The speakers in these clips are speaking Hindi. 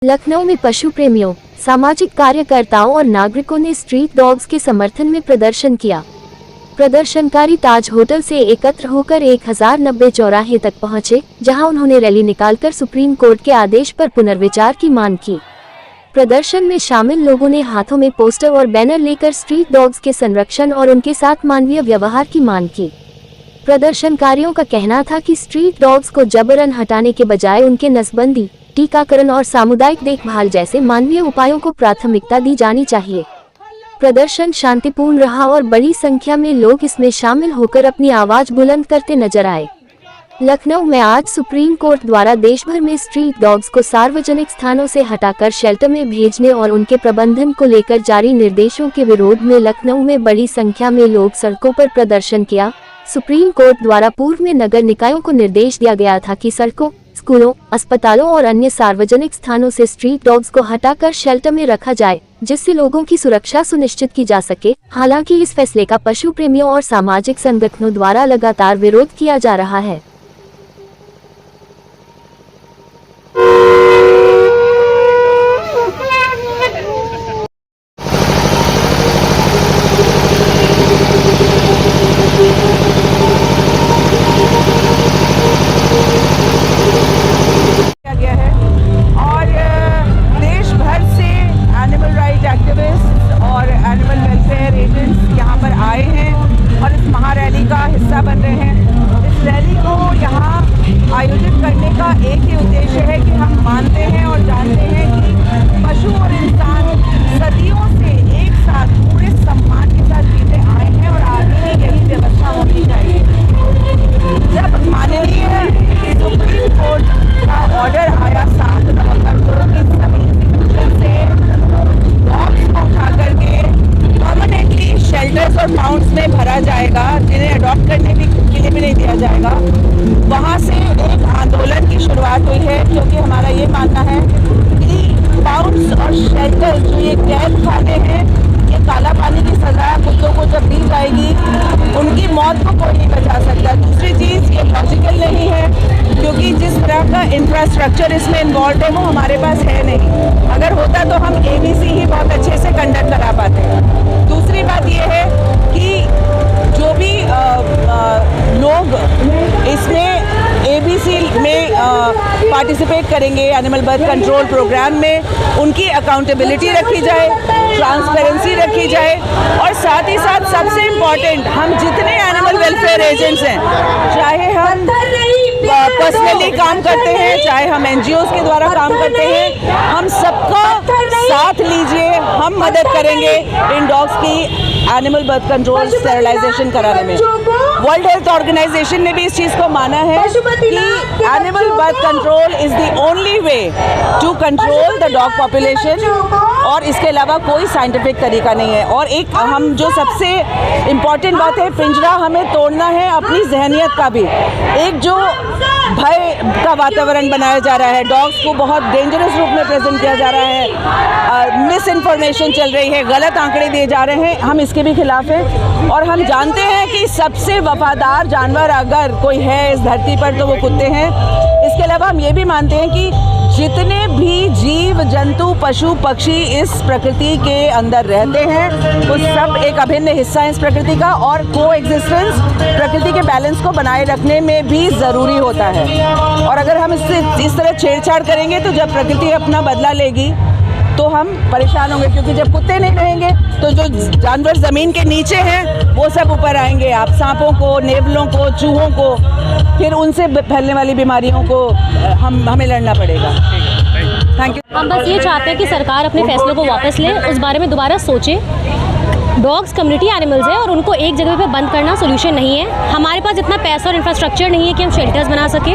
लखनऊ में पशु प्रेमियों, सामाजिक कार्यकर्ताओं और नागरिकों ने स्ट्रीट डॉग्स के समर्थन में प्रदर्शन किया। प्रदर्शनकारी ताज होटल से एकत्र होकर 1090 चौराहे तक पहुंचे, जहां उन्होंने रैली निकालकर सुप्रीम कोर्ट के आदेश पर पुनर्विचार की मांग की। प्रदर्शन में शामिल लोगों ने हाथों में पोस्टर और बैनर लेकर स्ट्रीट डॉग्स के संरक्षण और उनके साथ मानवीय व्यवहार की मांग की। प्रदर्शनकारियों का कहना था कि स्ट्रीट डॉग्स को जबरन हटाने के बजाय उनके नसबंदी, टीकाकरण और सामुदायिक देखभाल जैसे मानवीय उपायों को प्राथमिकता दी जानी चाहिए। प्रदर्शन शांतिपूर्ण रहा और बड़ी संख्या में लोग इसमें शामिल होकर अपनी आवाज बुलंद करते नजर आए। लखनऊ में आज सुप्रीम कोर्ट द्वारा देश भर में स्ट्रीट डॉग्स को सार्वजनिक स्थानों से हटाकर शेल्टर में भेजने और उनके प्रबंधन को लेकर जारी निर्देशों के विरोध में लखनऊ में बड़ी संख्या में लोग सड़कों पर प्रदर्शन किया। सुप्रीम कोर्ट द्वारा पूर्व में नगर निकायों को निर्देश दिया गया था कि सड़कों, स्कूलों, अस्पतालों और अन्य सार्वजनिक स्थानों से स्ट्रीट डॉग्स को हटाकर शेल्टर में रखा जाए, जिससे लोगों की सुरक्षा सुनिश्चित की जा सके। हालांकि इस फैसले का पशु प्रेमियों और सामाजिक संगठनों द्वारा लगातार विरोध किया जा रहा है। हिस्सा बन रहे हैं। इस रैली को यहाँ आयोजित करने का एक ही उद्देश्य है कि हम मानते हैं और जानते हैं कि पशु और इंसान सदियों से एक साथ पूरे सम्मान के साथ जीते आए हैं और आगे भी यही व्यवस्था होनी चाहिए। जब माननीय सुप्रीम कोर्ट का ऑर्डर आया 7 नवंबर को कि सभी इंस्टीट्यूशन से डॉग्स को उठा करके परमानेंटली शेल्टर्स और पाउंड्स में भरा जाएगा, जिन्हें अडॉप्ट करने के लिए भी नहीं दिया जाएगा, वहाँ से एक आंदोलन की शुरुआत हुई है। क्योंकि हमारा ये मानना है कि पाउंड्स और शेल्टर जो ये कैद खाने हैं, ये काला पानी की सजा कुत्तों को जब दी जाएगी, उनकी मौत को कोई नहीं बचा सकता। दूसरी चीज़, ये लॉजिकल नहीं है क्योंकि जिस तरह का इंफ्रास्ट्रक्चर इसमें इन्वॉल्व है वो हमारे पास है नहीं। अगर होता तो हम ABC ही बहुत अच्छे से कंडक्ट करा पाते। दूसरी बात ये है कि जो भी लोग इसमें ABC में पार्टिसिपेट करेंगे एनिमल बर्थ कंट्रोल प्रोग्राम में, उनकी अकाउंटेबिलिटी रखी जाए, ट्रांसपेरेंसी रखी जाए और साथ ही साथ सबसे इम्पॉर्टेंट, हम जितने एनिमल वेलफेयर एजेंट्स हैं, चाहे हम पर्सनली काम करते हैं, चाहे हम NGOs के द्वारा काम करते हैं, हम सबका साथ लीजिए। हम मदद करेंगे इन डॉग्स की एनिमल बर्थ कंट्रोल स्टेरिलाइजेशन कराने में। वर्ल्ड हेल्थ ऑर्गेनाइजेशन ने भी इस चीज़ को माना है कि animal birth control is the only way to control the dog population और इसके अलावा कोई साइंटिफिक तरीका नहीं है। और एक हम जो सबसे इम्पॉर्टेंट बात है, पिंजरा हमें तोड़ना है अपनी जहनियत का भी। एक जो भय का वातावरण बनाया जा रहा है, डॉग्स को बहुत डेंजरस रूप में प्रेजेंट किया जा रहा है, मिस इन्फॉर्मेशन चल रही है, गलत आंकड़े दिए जा रहे हैं, हम इसके भी खिलाफ हैं। और हम जानते हैं कि सबसे वफादार जानवर अगर कोई है इस धरती पर तो वो कुत्ते हैं। इसके अलावा हम ये भी मानते हैं कि जितने भी जीव जंतु पशु पक्षी इस प्रकृति के अंदर रहते हैं वो सब एक अभिन्न हिस्सा है इस प्रकृति का, और को एग्जिस्टेंस प्रकृति के बैलेंस को बनाए रखने में भी ज़रूरी होता है। और अगर हम इससे इस तरह छेड़छाड़ करेंगे तो जब प्रकृति अपना बदला लेगी तो हम परेशान होंगे, क्योंकि जब कुत्ते नहीं रहेंगे तो जो जानवर ज़मीन के नीचे हैं वो सब ऊपर आएंगे। आप सांपों को, नेवलों को, चूहों को, फिर उनसे फैलने वाली बीमारियों को हमें लड़ना पड़ेगा। Thank you. हम बस ये चाहते हैं कि सरकार अपने फैसलों को वापस ले, उस बारे में दोबारा सोचे। डॉग्स कम्युनिटी एनिमल्स है और उनको एक जगह पे बंद करना सोल्यूशन नहीं है। हमारे पास इतना पैसा और इंफ्रास्ट्रक्चर नहीं है कि हम शेल्टर्स बना सकें।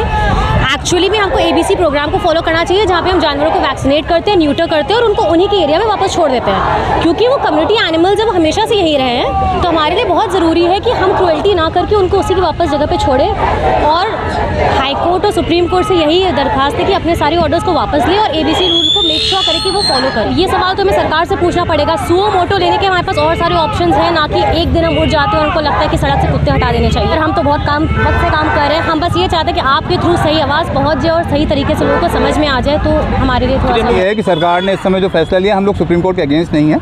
एक्चुअली में हमको ABC प्रोग्राम को फॉलो करना चाहिए, जहाँ पे हम जानवरों को वैक्सीनेट करते हैं, न्यूटर करते हैं और उनको उन्हीं के एरिया में वापस छोड़ देते हैं, क्योंकि वो कम्युनिटी एनिमल्स जब हमेशा से यहीं रहे हैं। तो हमारे लिए बहुत ज़रूरी है कि हम क्रुएल्टी ना करके उनको उसी की वापस जगह पर छोड़ें। और हाई कोर्ट और सुप्रीम कोर्ट से यही दरख्वास्त है कि अपने सारे ऑर्डर्स को वापस लें और ABC रूल को मेक श्योर करें है कि वो फॉलो करें। ये सवाल तो हमें सरकार से पूछना पड़ेगा। सुओ मोटो लेने के हमारे पास और सारे ऑप्शंस हैं, ना कि एक दिन हम उठ जाते हैं और उनको लगता है कि सड़क से कुत्ते हटा देने चाहिए। और हम तो बहुत वक्त से काम कर रहे हैं। हम बस ये चाहते हैं कि आपके थ्रू सही आवाज़ पहुँच जाए और सही तरीके से लोगों को समझ में आ जाए, तो हमारे लिए थोड़ा सा ये है कि सरकार ने इस समय जो फैसला लिया, हम लोग सुप्रीम कोर्ट के अगेंस्ट नहीं है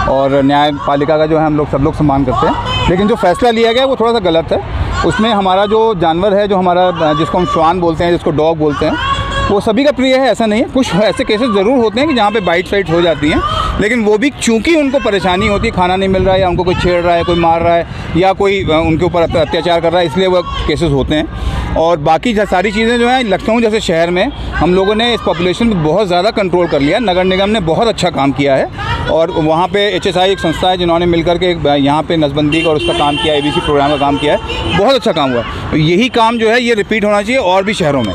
और न्यायपालिका का जो है हम लोग सब लोग सम्मान करते हैं, लेकिन जो फैसला लिया गया वो थोड़ा सा गलत है। उसमें हमारा जो जानवर है, जो हमारा जिसको हम श्वान बोलते हैं, जिसको डॉग बोलते हैं, वो सभी का प्रिय है, ऐसा नहीं है। कुछ ऐसे केसेस ज़रूर होते हैं कि जहाँ पे बाइट साइट हो जाती हैं, लेकिन वो भी चूंकि उनको परेशानी होती है, खाना नहीं मिल रहा है या उनको कोई छेड़ रहा है, कोई मार रहा है या कोई उनके ऊपर अत्याचार कर रहा है, इसलिए वो केसेस होते हैं। और बाकी सारी चीज़ें जो हैं, लखनऊ जैसे शहर में हम लोगों ने इस पॉपुलेशन पर बहुत ज़्यादा कंट्रोल कर लिया। नगर निगम ने बहुत अच्छा काम किया है और वहाँ पे HSI एक संस्था है जिन्होंने मिलकर के यहाँ पे नसबंदी और उसका काम किया, ABC प्रोग्राम का काम किया है, बहुत अच्छा काम हुआ है। तो यही काम जो है ये रिपीट होना चाहिए और भी शहरों में,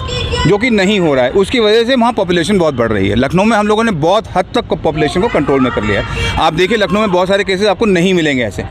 जो कि नहीं हो रहा है। उसकी वजह से वहाँ पॉपुलेशन बहुत बढ़ रही है। लखनऊ में हम लोगों ने बहुत हद तक पॉपुलेशन को कंट्रोल में कर लिया है। आप देखिए लखनऊ में बहुत सारे केसेस आपको नहीं मिलेंगे ऐसे।